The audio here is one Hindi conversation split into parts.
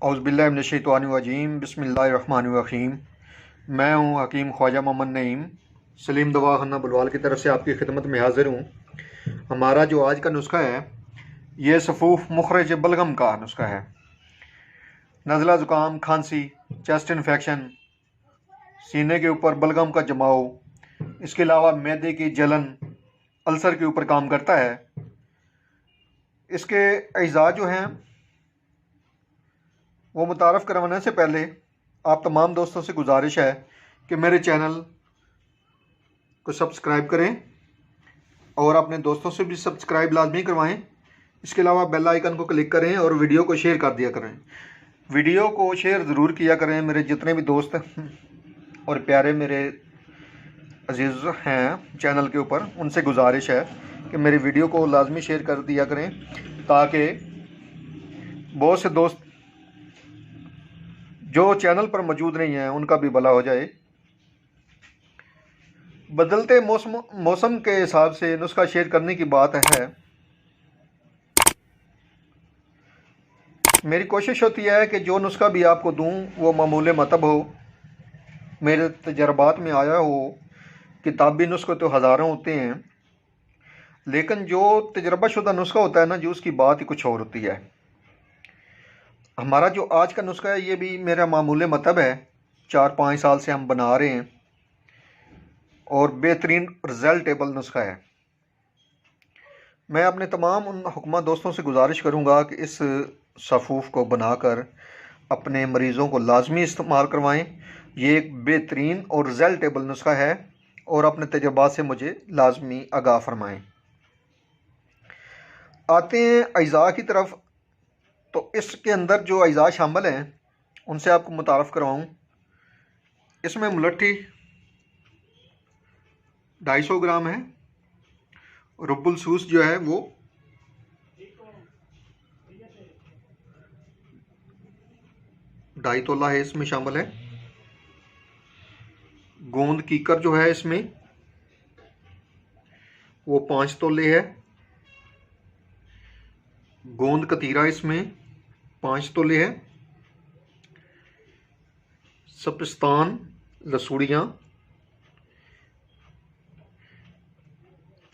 औज़ुबिल्लाहि बिस्मिल्लाहिर्रहमानिर्रहीम। मैं हूँ हकीम ख्वाजा मोहम्मद नईम, सलीम दवाखाना बुलवाल की तरफ से आपकी खिदमत में हाज़िर हूँ। हमारा जो आज का नुस्खा है ये सफ़ूफ मुखरज बलगम का नुस्खा है। नज़ला ज़ुकाम, खांसी, चेस्ट इन्फेक्शन, सीने के ऊपर बलगम का जमाव, इसके अलावा मैदे की जलन, अल्सर के ऊपर काम करता है। इसके अज्जा जो हैं वो मुतारफ़ करवाने से पहले आप तमाम दोस्तों से गुजारिश है कि मेरे चैनल को सब्सक्राइब करें और अपने दोस्तों से भी सब्सक्राइब लाजमी करवाएं। इसके अलावा बेल आइकन को क्लिक करें और वीडियो को शेयर कर दिया करें। वीडियो को शेयर ज़रूर किया करें। मेरे जितने भी दोस्त और प्यारे मेरे अजीज़ हैं चैनल के ऊपर, उनसे गुजारिश है कि मेरी वीडियो को लाजमी शेयर कर दिया करें ताकि बहुत से दोस्त जो चैनल पर मौजूद नहीं हैं उनका भी भला हो जाए। बदलते मौसम के हिसाब से नुस्खा शेयर करने की बात है। मेरी कोशिश होती है कि जो नुस्खा भी आपको दूं वो मामूल मतब हो, मेरे तजर्बात में आया हो। किताबी नुस्खे तो हज़ारों होते हैं, लेकिन जो तजर्बाशुदा नुस्खा होता है ना, जो उसकी बात ही कुछ और होती है। हमारा जो आज का नुस्खा है ये भी मेरा मामूल मतब है। 4-5 साल से हम बना रहे हैं और बेहतरीन रिज़ल्टेबल नुस्खा है। मैं अपने तमाम उन हुक्मा दोस्तों से गुजारिश करूंगा कि इस सफ़ूफ को बनाकर अपने मरीज़ों को लाजमी इस्तेमाल करवाएं। ये एक बेहतरीन और रिज़ल्टेबल नुस्खा है और अपने तजुर्बात से मुझे लाजमी आगाह फरमाएं। आते हैं अज्जा की तरफ। तो इसके अंदर जो अज्जा शामिल हैं उनसे आपको मुतारफ़ करवाऊँ। इसमें मुलट्ठी 250 ग्राम है। रुब्बुल सूस जो है वो 2.5 तोला है, इसमें शामिल है। गोंद कीकर जो है इसमें वो 5 तोले है। गोंद कतीरा इसमें 5 तोले है। सपिस्तान लसूड़ियाँ,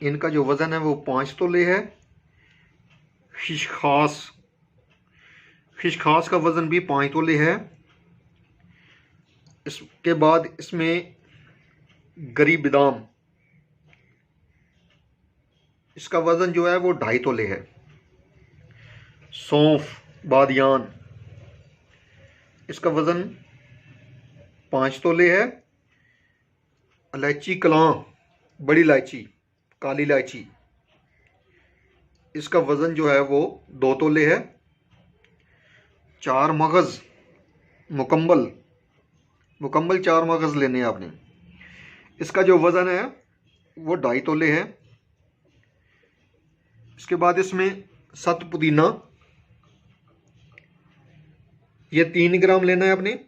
इनका जो वज़न है वो 5 तोले है। खिशखास का वज़न भी 5 तोले है। इसके बाद इसमें गरी बादाम, इसका वज़न जो है वो 2.5 तोले है। सौंफ, बादियान, इसका वज़न 5 तोले है। इलायची कलां, बड़ी इलायची, काली इलायची, इसका वज़न जो है वो 2 तोले है। 4 मगज़, मुकम्मल 4 मगज़ लेने हैं आपने। इसका जो वज़न है वो 2.5 तोले है। इसके बाद इसमें सत पुदीना, ये 3 ग्राम लेना है आपने।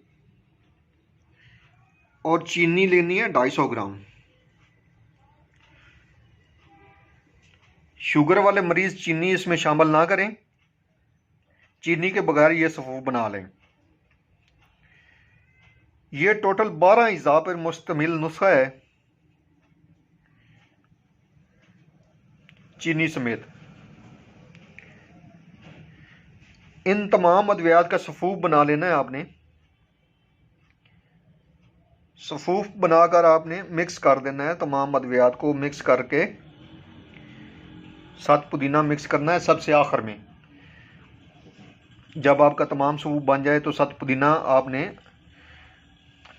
और चीनी लेनी है 250 ग्राम। शुगर वाले मरीज़ चीनी इसमें शामिल ना करें। चीनी के बगैर ये सफ़ूफ बना लें। ये टोटल 12 अज्जा पर मुश्तमिल नुस्खा है, चीनी समेत। इन तमाम अद्वियात का सफ़ूफ बना लेना है आपने। सफ़ूफ बनाकर आपने मिक्स कर देना है। तमाम अद्वियात को मिक्स करके साथ पुदीना मिक्स करना है सबसे आखिर में। जब आपका तमाम सफ़ूफ बन जाए तो साथ पुदीना आपने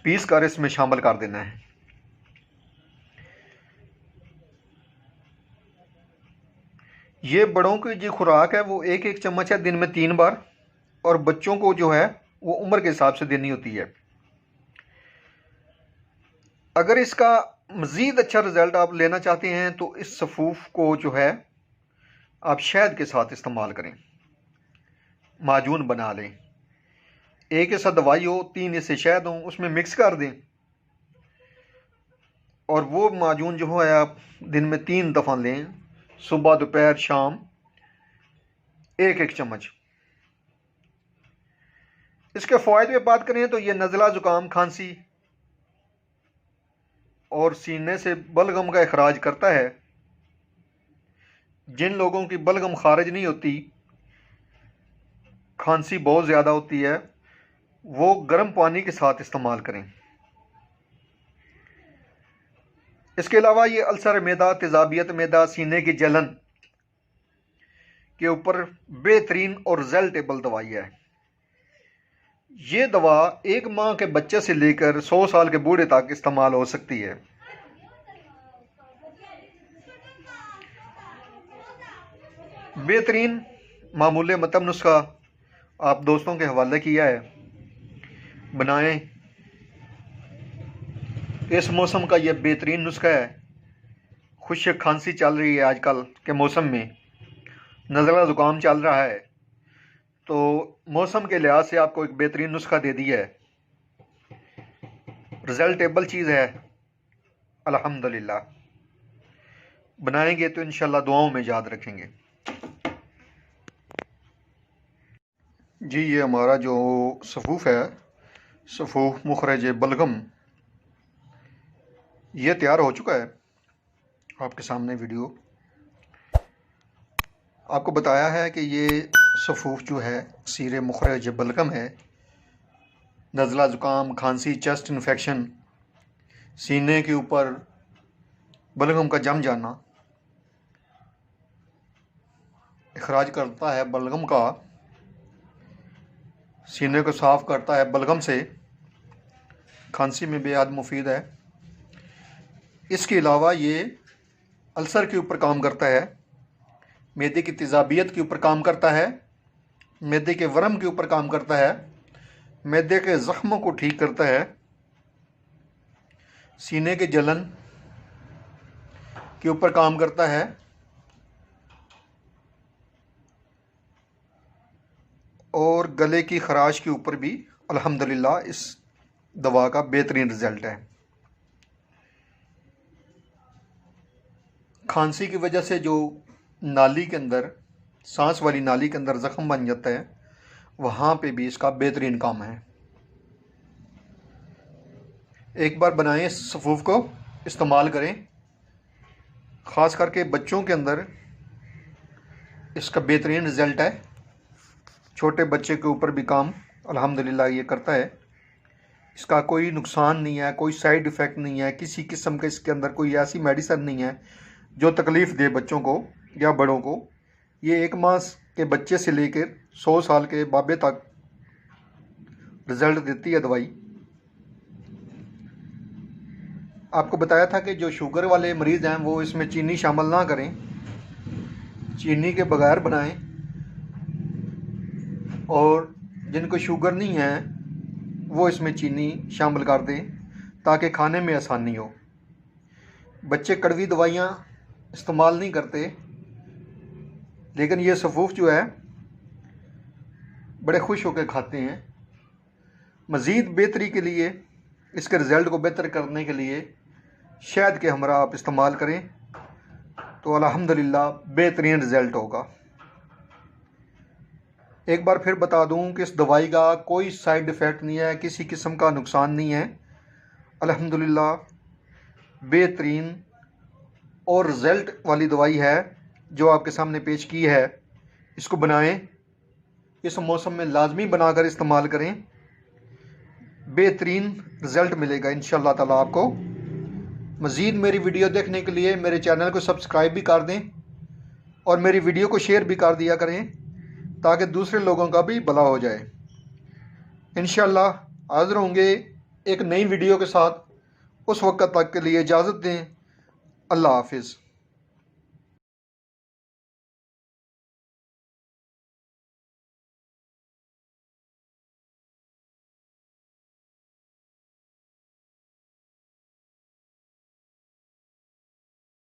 पीस कर इसमें शामिल कर देना है। ये बड़ों की जो खुराक है वो 1-1 चम्मच है दिन में 3 बार, और बच्चों को जो है वो उम्र के हिसाब से देनी होती है। अगर इसका मज़ीद अच्छा रिज़ल्ट आप लेना चाहते हैं तो इस सफ़ूफ को जो है आप शहद के साथ इस्तेमाल करें। माजून बना लें, 1 हिस्सा दवाई हो, 3 हिस्से शहद हो, उसमें मिक्स कर दें। और वो माजून जो है आप दिन में 3 दफ़ा लें, सुबह, दोपहर, शाम, 1-1 चम्मच। इसके फ़वाइद में बात करें तो ये नज़ला, ज़ुकाम, खांसी और सीने से बलगम का इखराज करता है। जिन लोगों की बलगम खारिज नहीं होती, खांसी बहुत ज़्यादा होती है, वो गर्म पानी के साथ इस्तेमाल करें। इसके अलावा ये अल्सर मैदा, तेज़ाबियत मैदा, सीने की जलन के ऊपर बेहतरीन और रिजल्टेबल दवाई है। ये दवा 1 माह के बच्चे से लेकर 100 साल के बूढ़े तक इस्तेमाल हो सकती है। बेहतरीन मामूले मतब नुस्खा आप दोस्तों के हवाले किया है, बनाएं। इस मौसम का ये बेहतरीन नुस्खा है। खुश्क खांसी चल रही है, आजकल के मौसम में नज़ला ज़ुकाम चल रहा है, तो मौसम के लिहाज से आपको एक बेहतरीन नुस्खा दे दिया है। रिजल्टेबल चीज़ है, अल्हम्दुलिल्लाह। बनाएंगे तो इंशाल्लाह दुआओं में याद रखेंगे। जी, ये हमारा जो सफ़ूफ़ है, सफ़ूफ़ मुखरज बलगम, ये तैयार हो चुका है। आपके सामने वीडियो आपको बताया है कि ये सफ़ूफ़ जो है सीरे मुखरज बलगम है। नज़ला ज़ुकाम, खांसी, चेस्ट इन्फेक्शन, सीने के ऊपर बलगम का जम जाना, इखराज करता है बलगम का, सीने को साफ़ करता है बलगम से, खांसी में बेहद मुफीद है। इसके अलावा ये अल्सर के ऊपर काम करता है, मैदे की तेज़ाबियत के ऊपर काम करता है, मैदे के वर्म के ऊपर काम करता है, मैदे के ज़ख्मों को ठीक करता है, सीने के जलन के ऊपर काम करता है, और गले की खराश के ऊपर भी अल्हम्दुलिल्लाह इस दवा का बेहतरीन रिज़ल्ट है। खांसी की वजह से जो नाली के अंदर, सांस वाली नाली के अंदर ज़ख्म बन जाता है, वहाँ पे भी इसका बेहतरीन काम है। एक बार बनाएं, सफ़ूफ़ को इस्तेमाल करें। ख़ास करके बच्चों के अंदर इसका बेहतरीन रिज़ल्ट है। छोटे बच्चे के ऊपर भी काम अल्हम्दुलिल्लाह ये करता है। इसका कोई नुकसान नहीं है, कोई साइड इफ़ेक्ट नहीं है, किसी किस्म के इसके अंदर कोई ऐसी मेडिसिन नहीं है जो तकलीफ़ दे बच्चों को या बड़ों को। ये 1 माह के बच्चे से लेकर 100 साल के बाबे तक रिज़ल्ट देती है दवाई। आपको बताया था कि जो शुगर वाले मरीज़ हैं वो इसमें चीनी शामिल ना करें, चीनी के बगैर बनाएं, और जिनको शुगर नहीं है वो इसमें चीनी शामिल कर दें ताकि खाने में आसानी हो। बच्चे कड़वी दवाइयाँ इस्तेमाल नहीं करते, लेकिन ये सफ़ूफ़ जो है बड़े खुश होकर खाते हैं। मज़ीद बेहतरी के लिए, इसके रिज़ल्ट को बेहतर करने के लिए शहद के हमरा आप इस्तेमाल करें तो अल्हम्दुलिल्लाह बेहतरीन रिज़ल्ट होगा। एक बार फिर बता दूं कि इस दवाई का कोई साइड इफ़ेक्ट नहीं है, किसी किस्म का नुकसान नहीं है। अल्हम्दुलिल्लाह बेहतरीन और रिज़ल्ट वाली दवाई है जो आपके सामने पेश की है। इसको बनाएं, इस मौसम में लाजमी बनाकर इस्तेमाल करें, बेहतरीन रिज़ल्ट मिलेगा इंशाअल्लाह ताला आपको। मज़ीद मेरी वीडियो देखने के लिए मेरे चैनल को सब्सक्राइब भी कर दें और मेरी वीडियो को शेयर भी कर दिया करें ताकि दूसरे लोगों का भी भला हो जाए। इंशाअल्लाह हाज़िर होंगे एक नई वीडियो के साथ। उस वक्त तक के लिए इजाज़त दें। अल्लाह हाफ़िज़।